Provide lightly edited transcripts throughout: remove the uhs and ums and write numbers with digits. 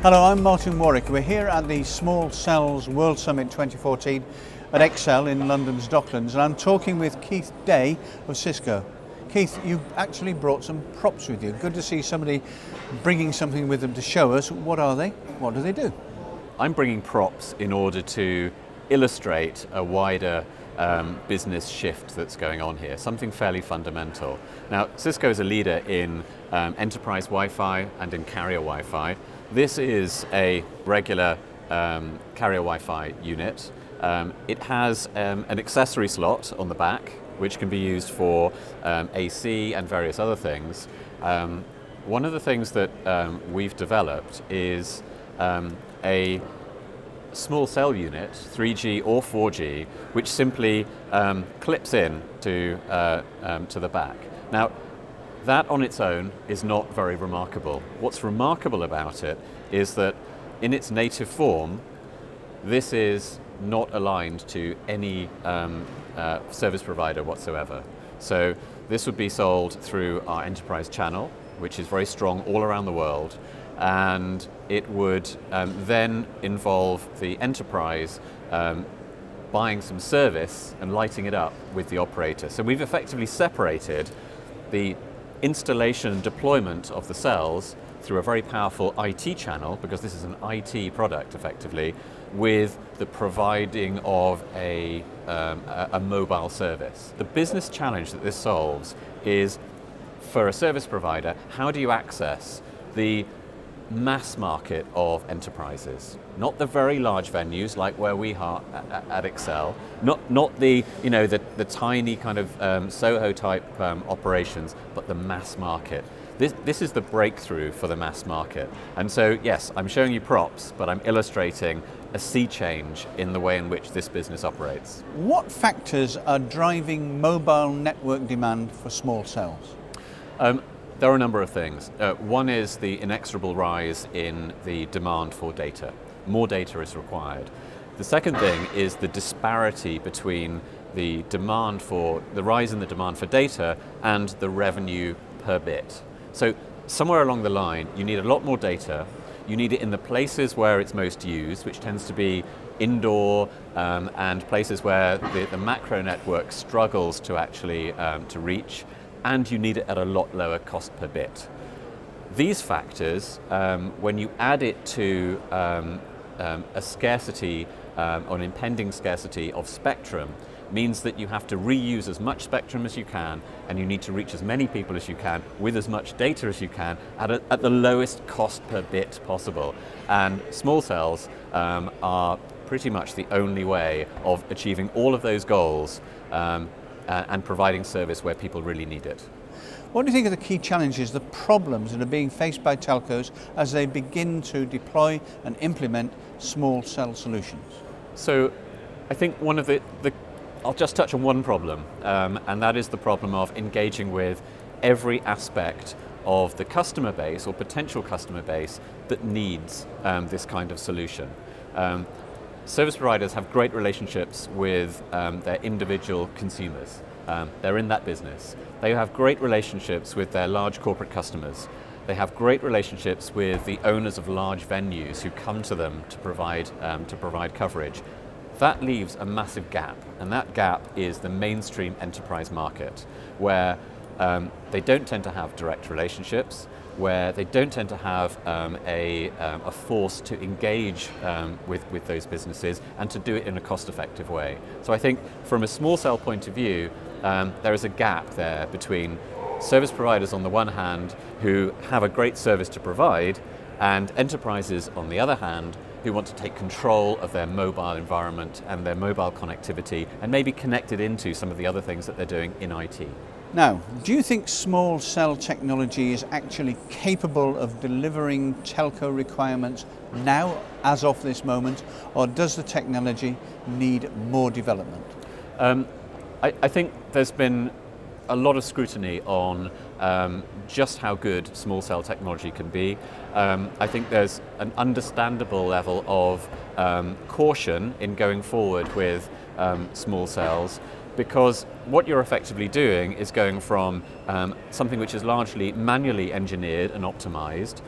Hello, I'm Martin Warwick. We're here at the Small Cells World Summit 2014 at Excel in London's Docklands, and I'm talking with Keith Day of Cisco. Keith, you actually brought some props with you. Good to see somebody bringing something with them to show us. What are they? What do they do? I'm bringing props in order to illustrate a wider business shift that's going on here, something fairly fundamental. Now, Cisco is a leader in enterprise Wi-Fi and in carrier Wi-Fi. This is a regular carrier Wi-Fi unit. It has an accessory slot on the back, which can be used for AC and various other things. One of the things that we've developed is a small cell unit, 3G or 4G, which simply clips in to the back. Now, that on its own is not very remarkable. What's remarkable about it is that in its native form, this is not aligned to any service provider whatsoever. So this would be sold through our enterprise channel, which is very strong all around the world, and it would then involve the enterprise buying some service and lighting it up with the operator. So we've effectively separated the installation and deployment of the cells through a very powerful IT channel, because this is an IT product effectively, with the providing of a mobile service. The business challenge that this solves is, for a service provider, how do you access the mass market of enterprises? Not the very large venues like where we are at Excel, not the the tiny kind of Soho type operations, but the mass market. This is the breakthrough for the mass market. And so yes, I'm showing you props, but I'm illustrating a sea change in the way in which this business operates. What factors are driving mobile network demand for small cells? There are a number of things. One is the inexorable rise in the demand for data. More data is required. The second thing is the disparity between the rise in the demand for data and the revenue per bit. So somewhere along the line, you need a lot more data. You need it in the places where it's most used, which tends to be indoor and places where the macro network struggles to actually to reach. And you need it at a lot lower cost per bit. These factors, when you add it to a scarcity, or an impending scarcity of spectrum, means that you have to reuse as much spectrum as you can, and you need to reach as many people as you can with as much data as you can at the lowest cost per bit possible. And small cells are pretty much the only way of achieving all of those goals and providing service where people really need it. What do you think are the key challenges, the problems that are being faced by telcos as they begin to deploy and implement small cell solutions? So I think one of I'll just touch on one problem, and that is the problem of engaging with every aspect of the customer base or potential customer base that needs this kind of solution. Service providers have great relationships with their individual consumers. They're in that business. They have great relationships with their large corporate customers. They have great relationships with the owners of large venues who come to them to provide coverage. That leaves a massive gap, and that gap is the mainstream enterprise market, where they don't tend to have direct relationships, where they don't tend to have a force to engage with those businesses and to do it in a cost-effective way. So I think from a small cell point of view, there is a gap there between service providers on the one hand who have a great service to provide, and enterprises on the other hand who want to take control of their mobile environment and their mobile connectivity and maybe connect it into some of the other things that they're doing in IT. Now, do you think small cell technology is actually capable of delivering telco requirements now, as of this moment, or does the technology need more development? I think there's been a lot of scrutiny on just how good small cell technology can be. I think there's an understandable level of caution in going forward with small cells, because what you're effectively doing is going from something which is largely manually engineered and optimized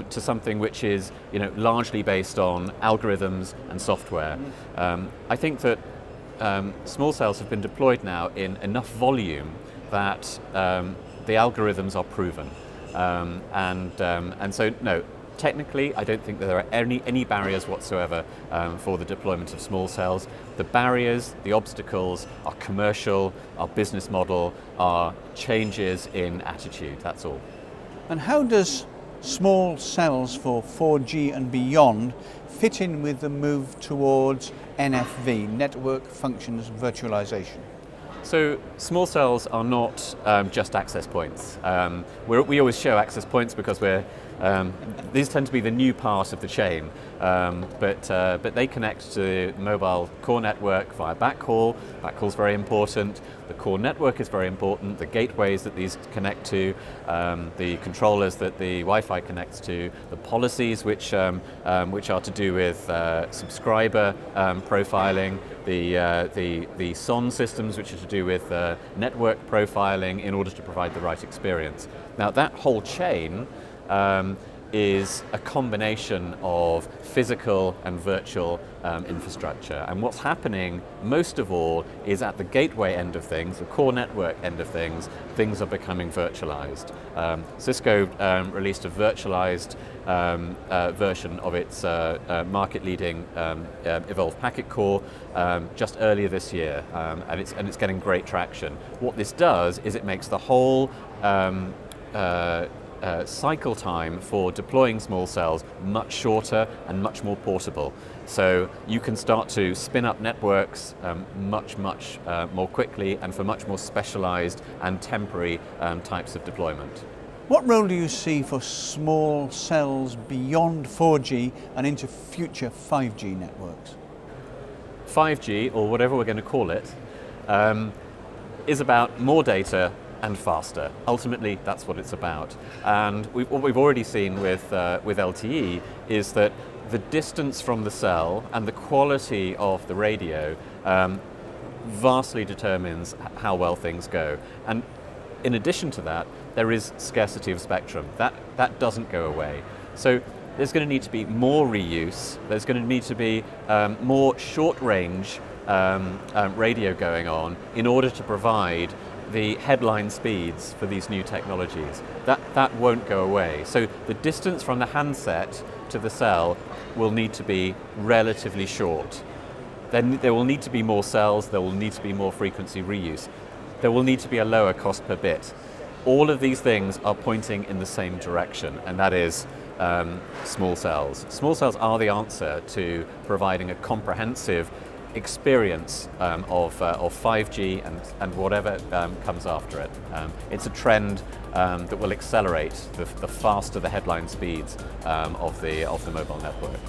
to something which is largely based on algorithms and software. I think that small cells have been deployed now in enough volume that the algorithms are proven. And so, no, technically, I don't think that there are any barriers whatsoever for the deployment of small cells. The barriers, the obstacles are commercial, our business model, are changes in attitude, that's all. And how does small cells for 4G and beyond fit in with the move towards NFV, Network Functions Virtualization? So small cells are not just access points. We always show access points because these tend to be the new part of the chain, but they connect to mobile core network via backhaul. Backhaul is very important. The core network is very important. The gateways that these connect to, the controllers that the Wi-Fi connects to, the policies which are to do with subscriber profiling, the SON systems which are to do with network profiling in order to provide the right experience. Now that whole chain is a combination of physical and virtual infrastructure. And what's happening most of all is at the gateway end of things, the core network end of things are becoming virtualized. Cisco released a virtualized version of its market-leading Evolved Packet Core just earlier this year, and it's getting great traction. What this does is it makes the whole cycle time for deploying small cells much shorter and much more portable. So you can start to spin up networks much more quickly and for much more specialized and temporary types of deployment. What role do you see for small cells beyond 4G and into future 5G networks? 5G, or whatever we're going to call it, is about more data and faster. Ultimately, that's what it's about. And what we've already seen with LTE is that the distance from the cell and the quality of the radio vastly determines how well things go. And in addition to that, there is scarcity of spectrum. That doesn't go away. So there's going to need to be more reuse. There's going to need to be more short-range radio going on in order to provide the headline speeds for these new technologies. That won't go away. So the distance from the handset to the cell will need to be relatively short. Then there will need to be more cells, there will need to be more frequency reuse. There will need to be a lower cost per bit. All of these things are pointing in the same direction, and that is small cells. Small cells are the answer to providing a comprehensive experience of 5G and whatever comes after it. It's a trend that will accelerate the faster the headline speeds of the mobile network.